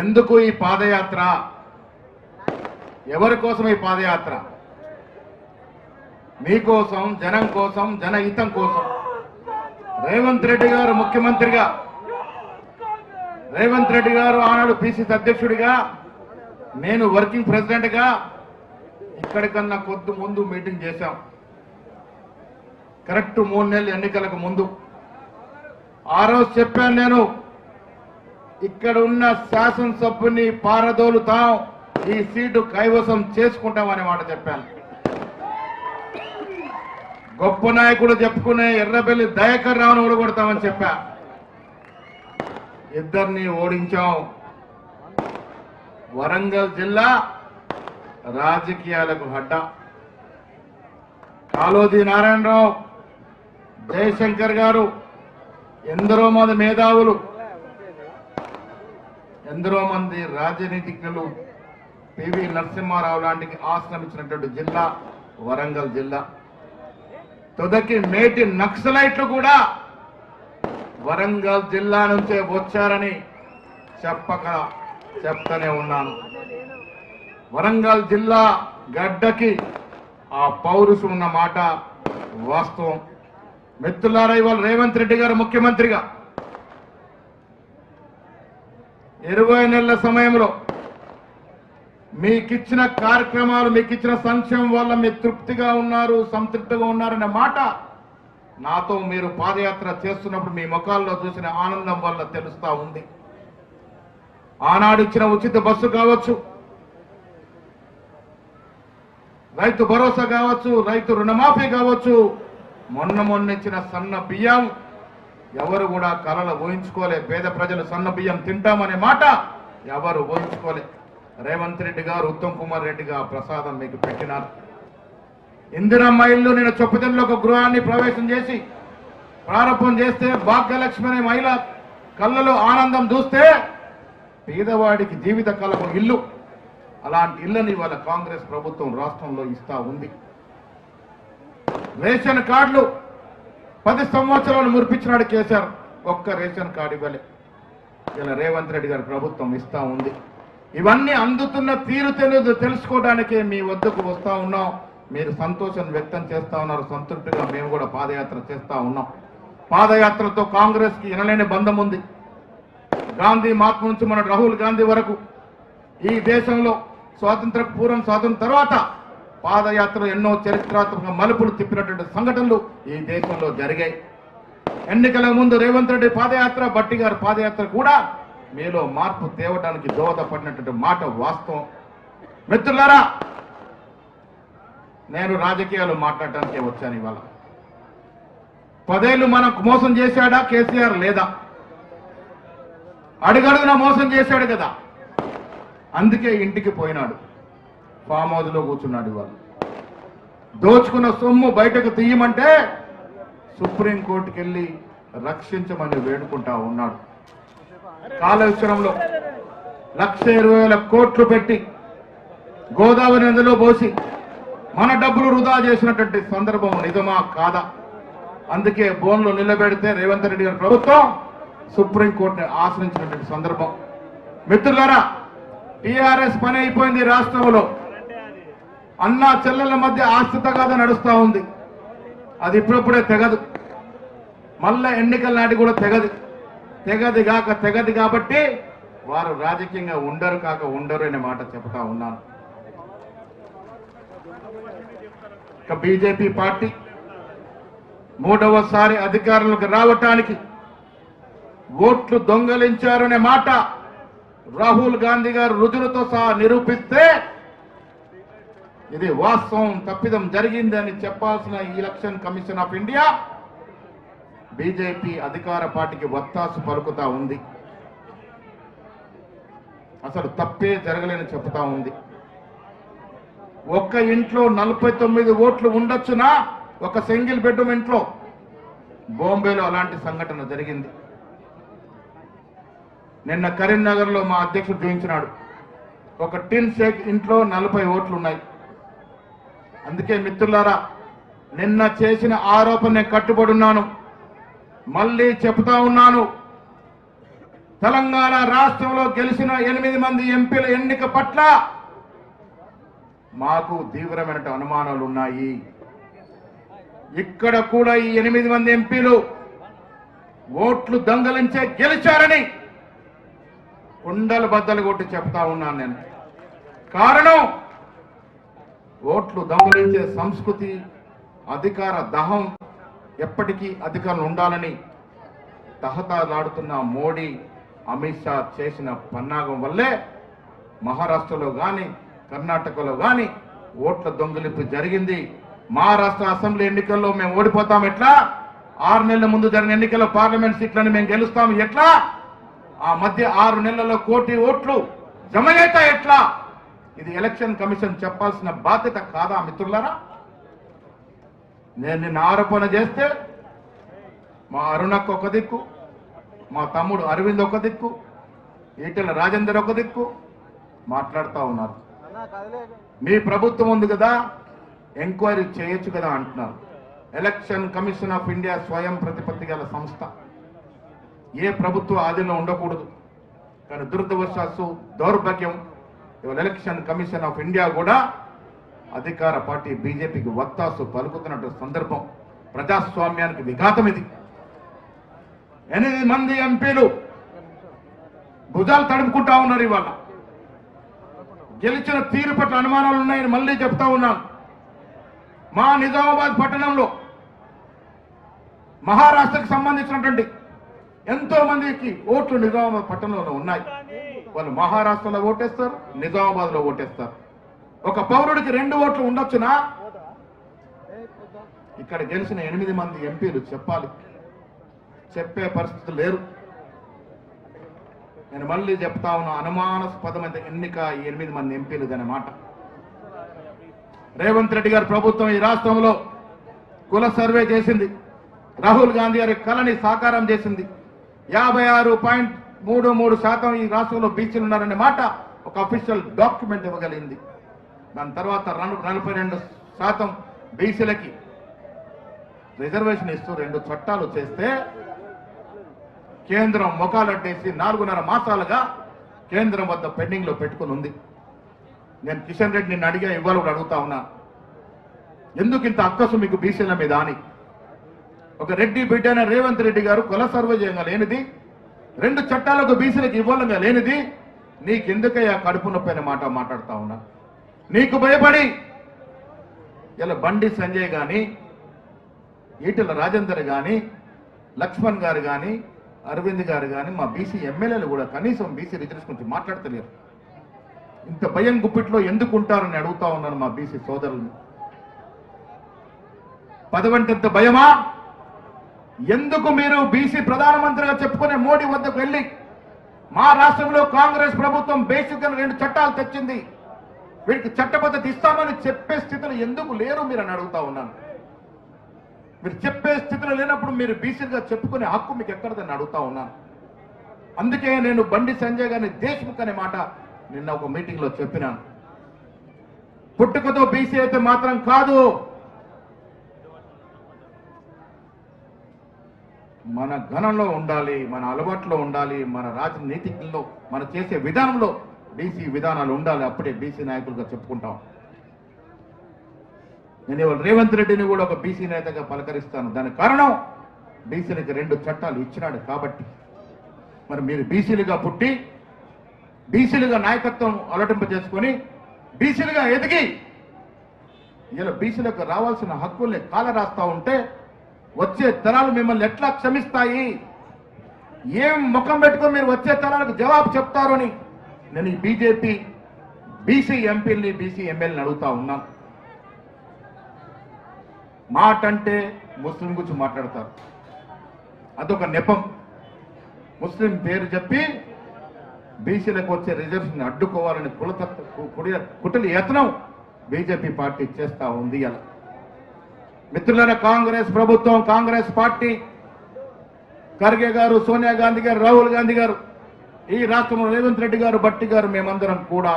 ఎందుకు ఈ పాదయాత్ర? ఎవరి కోసం ఈ పాదయాత్ర? మీకోసం, జనం కోసం, జనహితం కోసం. రేవంత్ రెడ్డి గారు ముఖ్యమంత్రిగా, రేవంత్ రెడ్డి గారు ఆనాడు పిసిసి అధ్యక్షుడిగా, నేను వర్కింగ్ ప్రెసిడెంట్గా ఇక్కడికన్నా కొద్ది ముందు మీటింగ్ చేశాం. కరెక్ట్ 3 నెలలు ఎన్నికలకు ముందు. ఆ రోజు చెప్పాను, నేను ఇక్కడ ఉన్న శాసనసభ్యుని పారదోలుతాం, ఈ సీటు కైవసం చేసుకుంటామనే మాట చెప్పాను. గొప్ప నాయకుడు చెప్పుకునే ఎర్రబెల్లి దయాకర్ రావును ఓడగొడతామని చెప్పా. ఇద్దరిని ఓడించాం. వరంగల్ జిల్లా రాజకీయాలకు అడ్డ. కాళోజీ నారాయణరావు, జయశంకర్ గారు, ఎందరో మంది మేధావులు, ఎందరో మంది రాజనీతిజ్ఞులు, పివి నరసింహారావు లాంటి ఆశ్రమించినటువంటి జిల్లా వరంగల్ జిల్లా. తుదకి మేటి నక్సలైట్లు కూడా వరంగల్ జిల్లా నుంచే వచ్చారని చెప్తూనే ఉన్నాను. వరంగల్ జిల్లా గడ్డకి ఆ పౌరుషం ఉన్న మాట వాస్తవం. మిత్రులారా, ఇవాళ రేవంత్ రెడ్డి గారు ముఖ్యమంత్రిగా 20 నెలల సమయంలో మీకిచ్చిన కార్యక్రమాలు, మీకిచ్చిన సంక్షేమం వల్ల మీరు తృప్తిగా ఉన్నారు, సంతృప్తిగా ఉన్నారనే మాట నాతో మీరు పాదయాత్ర చేస్తున్నప్పుడు మీ ముఖాల్లో చూసిన ఆనందం వల్ల తెలుస్తా ఉంది. ఆనాడు ఇచ్చిన ఉచిత బస్సు కావచ్చు, రైతు భరోసా కావచ్చు, రైతు రుణమాఫీ కావచ్చు, మొన్న ఇచ్చిన సన్న బియ్యం ఎవరు కూడా కలలు ఊహించుకోలే. పేద ప్రజలు సన్న బియ్యం తింటామనే మాట ఎవరు ఊహించుకోలే. రేవంత్ రెడ్డి గారు, ఉత్తమ్ కుమార్ రెడ్డి గారు ప్రసాదం మీకు పెట్టినారు. ఇందిరమ్మ ఇల్లు నేను చొప్పదంలో ఒక గృహాన్ని ప్రవేశం చేసి ప్రారంభం చేస్తే భాగ్యలక్ష్మి అనే మహిళ కళ్ళలో ఆనందం చూస్తే పేదవాడికి జీవిత కళకు ఇల్లు, అలాంటి ఇళ్ళని ఇవాళ కాంగ్రెస్ ప్రభుత్వం రాష్ట్రంలో ఇస్తా ఉంది. రేషన్ కార్డులు 10 సంవత్సరాలు మురిపించినాడు కేసీఆర్, ఒక్క రేషన్ కార్డు ఇవ్వలే. ఇలా రేవంత్ రెడ్డి గారి ప్రభుత్వం ఇస్తా ఉంది. ఇవన్నీ అందుతున్న తీరు తెలుసుకోవడానికే మీ వద్దకు వస్తా ఉన్నాం. మీరు సంతోషం వ్యక్తం చేస్తా ఉన్నారు, సంతృప్తిగా మేము కూడా పాదయాత్ర చేస్తా ఉన్నాం. పాదయాత్రతో కాంగ్రెస్ కి ఎనలేని బంధం ఉంది. గాంధీ మహాత్మ నుంచి మన రాహుల్ గాంధీ వరకు ఈ దేశంలో స్వాతంత్ర పూర్వం, స్వాతంత్రం తర్వాత పాదయాత్ర ఎన్నో చరిత్రాత్మక మలుపులు తిప్పినటువంటి సంఘటనలు ఈ దేశంలో జరిగాయి. ఎన్నికల ముందు రేవంత్ రెడ్డి పాదయాత్ర, భట్టి గారి పాదయాత్ర కూడా మీలో మార్పు తేవడానికి దోహదపడినటువంటి మాట వాస్తవం. మిత్రులారా, నేను రాజకీయాలు మాట్లాడటానికే వచ్చాను ఇవాళ. 10 ఏళ్ళు మనకు మోసం చేశాడా కేసీఆర్? లేదా, అడుగడుగున మోసం చేశాడు కదా, అందుకే ఇంటికి పోయినాడు, ఫామ్ హౌస్ లో కూర్చున్నాడు. ఇవాళ దోచుకున్న సొమ్ము బయటకు తీయమంటే సుప్రీంకోర్టుకి వెళ్ళి రక్షించమని వేడుకుంటా ఉన్నాడు. కాళేశ్వరంలో 1,20,000 కోట్లు పెట్టి గోదావరి నదిలో పోసి మన డబ్బులు వృధా చేసినటువంటి సందర్భం నిజమా కాదా? అందుకే బోన్లో నిలబెడితే రేవంత్ రెడ్డి గారి ప్రభుత్వం సుప్రీంకోర్టుని ఆశ్రయించినటువంటి సందర్భం. మిత్రులారా, టీఆర్ఎస్ పని అయిపోయింది. రాష్ట్రంలో అన్నా చెల్లెల మధ్య ఆస్తి తగాదా నడుస్తూ ఉంది. అది ఇప్పుడప్పుడే తెగదు, మళ్ళా ఎన్నికల నాటి కూడా తెగది కాబట్టి వారు రాజకీయంగా ఉండరు అనే మాట చెప్తా ఉన్నాను. ఇక బీజేపీ పార్టీ 3వసారి అధికారంలోకి రావటానికి ఓట్లు దొంగలించారనే మాట రాహుల్ గాంధీ గారు రుజువులతో సహా నిరూపిస్తే ఇది వాస్తవం, తప్పిదం జరిగిందని చెప్పాల్సిన election commission of India BJP అధికార పార్టీకి వత్తాసు పలుకుతా ఉంది. అసలు తప్పే జరగలేని చెప్తా ఉంది. ఒక్క ఇంట్లో 49 ఓట్లు ఉండొచ్చునా, ఒక సింగిల్ బెడ్రూమ్ ఇంట్లో. బాంబేలో అలాంటి సంఘటన జరిగింది. నిన్న కరీంనగర్లో మా అధ్యక్షుడు చూపించినాడు, ఒక టిన్ షేక్ ఇంట్లో 40 ఓట్లు ఉన్నాయి. అందుకే మిత్రులారా, నిన్న చేసిన ఆరోపణ నేను కట్టుబడి ఉన్నాను, మళ్ళీ చెప్తా ఉన్నాను. తెలంగాణ రాష్ట్రంలో గెలిచిన 8 మంది ఎంపీల ఎన్నిక పట్ల మాకు తీవ్రమైన అనుమానాలు ఉన్నాయి. ఇక్కడ కూడా ఈ 8 మంది ఎంపీలు ఓట్లు దొంగలించే గెలిచారని కుండలు బద్దలు కొట్టి చెప్తా ఉన్నాను నేను. కారణం ఓట్లు దొంగలించే సంస్కృతి, అధికార దహం, ఎప్పటికీ అధికారులు ఉండాలని తహతలాడుతున్న మోడీ, అమిత్ షా చేసిన పన్నాగం వల్లే మహారాష్ట్రలో కానీ కర్ణాటకలో కానీ ఓట్ల దొంగలింపు జరిగింది. మహారాష్ట్ర అసెంబ్లీ ఎన్నికల్లో మేము ఓడిపోతాం ఎట్లా? 6 నెలల ముందు జరిగిన ఎన్నికల్లో పార్లమెంట్ సీట్లను మేము గెలుస్తాం ఎట్లా? ఆ మధ్య 6 నెలల్లో 1 కోటి ఓట్లు జమ అవుతాయి ఎట్లా? ఇది ఎలక్షన్ కమిషన్ చెప్పాల్సిన బాధ్యత కాదా మిత్రులారా? నేను నిన్న ఆరోపణ చేస్తే మా అరుణక్క ఒక దిక్కు, మా తమ్ముడు అరవింద్ ఒక దిక్కు, ఈటెల రాజేందర్ ఒక దిక్కు మాట్లాడుతూ ఉన్నారు. మీ ప్రభుత్వం ఉంది కదా, ఎంక్వైరీ చేయొచ్చు కదా అంటున్నారు. ఎలక్షన్ కమిషన్ ఆఫ్ ఇండియా స్వయం ప్రతిపత్తి గల సంస్థ, ఏ ప్రభుత్వ ఆధీనంలో ఉండకూడదు. కానీ దురదృష్టవశాత్తు దౌర్భాగ్యం ఇవాళ ఎలక్షన్ కమిషన్ ఆఫ్ ఇండియా కూడా అధికార పార్టీ బీజేపీకి వత్తాసు పలుకుతున్నట్టు సందర్భం. ప్రజాస్వామ్యానికి విఘాతం ఇది. 8 మంది ఎంపీలు భుజాలు తడుపుకుంటా ఉన్నారు. ఇవాళ గెలిచిన తీరు పట్ల అనుమానాలు ఉన్నాయని మళ్ళీ చెప్తా ఉన్నాను. మా నిజామాబాద్ పట్టణంలో మహారాష్ట్రకు సంబంధించినటువంటి ఎంతో మందికి ఓట్లు నిజామాబాద్ పట్టణంలో ఉన్నాయి. వాళ్ళు మహారాష్ట్రలో ఓటేస్తారు, నిజామాబాద్ లో ఓటేస్తారు. ఒక పౌరుడికి 2 ఓట్లు ఉండొచ్చునా? ఇక్కడ గెలిచిన 8 మంది ఎంపీలు చెప్పాలి. చెప్పే పరిస్థితులు లేరు. నేను మళ్ళీ చెప్తా ఉన్నా, అనుమానాస్పదమైన ఎన్నిక ఈ 8 మంది ఎంపీలు అన్నమాట. రేవంత్ రెడ్డి గారి ప్రభుత్వం ఈ రాష్ట్రంలో కుల సర్వే చేసింది. రాహుల్ గాంధీ గారి కళని సాకారం చేసింది. 56.33% ఈ రాష్ట్రంలో బీసీలు ఉన్నారనే మాట ఒక అఫీషియల్ డాక్యుమెంట్ ఇవ్వగలిగింది. దాని తర్వాత 42% బీసీలకి రిజర్వేషన్ ఇస్తూ 2 చట్టాలు చేస్తే కేంద్రం మొఖాలడ్డేసి 4.5 మాసాలుగా కేంద్రం వద్ద పెండింగ్ లో పెట్టుకుని ఉంది. నేను కిషన్ రెడ్డి నిన్ను అడిగా, ఇవాళ కూడా అడుగుతా ఉన్నా, ఎందుకు ఇంత అక్కసు మీకు బీసీల మీద అని. ఒక రెడ్డి బిడ్డ అయిన రేవంత్ రెడ్డి గారు కుల సర్వే చేయంగా లేనిది, 2 చట్టాలకు బీసీలకు ఇవ్వాలంగా లేనిది, నీకెందుకయ్యా కడుపు నొప్పి అనే మాట మాట్లాడుతా ఉన్నా. నీకు భయపడి ఇలా బండి సంజయ్ గాని, ఈటెల రాజేందర్ గాని, లక్ష్మణ్ గారు గాని, అరవింద్ గారు గాని, మా బీసీ ఎమ్మెల్యేలు కూడా కనీసం బీసీ రిజర్వేషన్ గురించి మాట్లాడతలేరు. ఇంత భయం గుప్పిట్లో ఎందుకు ఉంటారని అడుగుతా ఉన్నాను మా బీసీ సోదరులను. పదవంటంత భయమా? ఎందుకు మీరు బీసీ ప్రధానమంత్రిగా చెప్పుకునే మోడీ వద్దకు వెళ్ళి మా రాష్ట్రంలో కాంగ్రెస్ ప్రభుత్వం బేసిక్ 2 చట్టాలు తెచ్చింది, వీరికి చట్టబద్ధత ఇస్తామని చెప్పే స్థితిలో ఎందుకు లేరు మీరు అని అడుగుతా ఉన్నాను. మీరు చెప్పే స్థితిలో లేనప్పుడు మీరు బీసీగా చెప్పుకునే హక్కు మీకు ఎక్కడదని అడుగుతా ఉన్నాను. అందుకే నేను బండి సంజయ్ గారిని దేశ్ముఖ్ అనే మాట నిన్న ఒక మీటింగ్ లో చెప్పినాను. పుట్టుకతో బీసీ అయితే మాత్రం కాదు, మన గణంలో ఉండాలి, మన అలవాట్లో ఉండాలి, మన రాజనీతిలో మన చేసే విధానంలో బీసీ విధానాలు ఉండాలి. అప్పుడే బీసీ నాయకులుగా చెప్పుకుంటాం. నేను ఇవాళ రేవంత్ రెడ్డిని కూడా ఒక బీసీ నేతగా పలకరిస్తాను. దానికి కారణం బీసీలకు 2 చట్టాలు ఇచ్చినాడు కాబట్టి. మరి మీరు బీసీలుగా పుట్టి బీసీలుగా నాయకత్వం అలటింప చేసుకొని బీసీలుగా ఎదిగి ఇలా బీసీలకు రావాల్సిన హక్కుల్ని కాల రాస్తా ఉంటే వచ్చే తరాలు మిమ్మల్ని ఎట్లా క్షమిస్తాయి? ఏం ముఖం పెట్టుకొని మీరు వచ్చే తరాలకు జవాబు చెప్తారు అని నేను ఈ బీజేపీ బీసీ ఎంపీల్ని, బీసీ ఎమ్మెల్యేని అడుగుతా ఉన్నాను. మాట అంటే ముస్లిం గురించి మాట్లాడతారు, అదొక నెపం. ముస్లిం పేరు చెప్పి బీసీలకు వచ్చే రిజర్వేషన్ అడ్డుకోవాలని కుటిల యత్నం బీజేపీ పార్టీ చేస్తా ఉంది. అలా మిత్రులైన కాంగ్రెస్ ప్రభుత్వం, కాంగ్రెస్ పార్టీ, ఖర్గే గారు, సోనియా గాంధీ గారు, రాహుల్ గాంధీ గారు, ఈ రాష్ట్రంలో రేవంత్ రెడ్డి గారు, భట్టి గారు, మేమందరం కూడా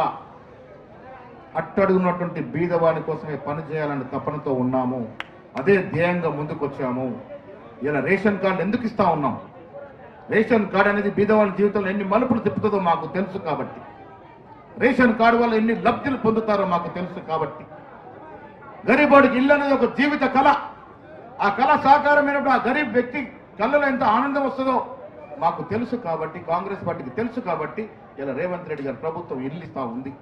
అట్టడుగున్నటువంటి బీదవాని కోసమే పనిచేయాలని తపనతో ఉన్నాము. అదే ధ్యేయంగా ముందుకు వచ్చాము. ఇలా రేషన్ కార్డు ఎందుకు ఇస్తా ఉన్నాం? రేషన్ కార్డు అనేది బీదవాళ్ళ జీవితంలో ఎన్ని మలుపులు తిప్పుతుందో మాకు తెలుసు కాబట్టి, రేషన్ కార్డు వల్ల ఎన్ని లబ్ధులు పొందుతారో మాకు తెలుసు కాబట్టి, గరీబోడికి ఇల్లు అనేది ఒక జీవిత కళ. ఆ కళ సాకారమైనప్పుడు ఆ గరీబ్ వ్యక్తి కళ్ళలో ఎంత ఆనందం వస్తుందో మాకు తెలుసు కాబట్టి, కాంగ్రెస్ పార్టీకి తెలుసు కాబట్టి ఇలా రేవంత్ రెడ్డి గారి ప్రభుత్వం ఇల్లు ఇస్తా ఉంది.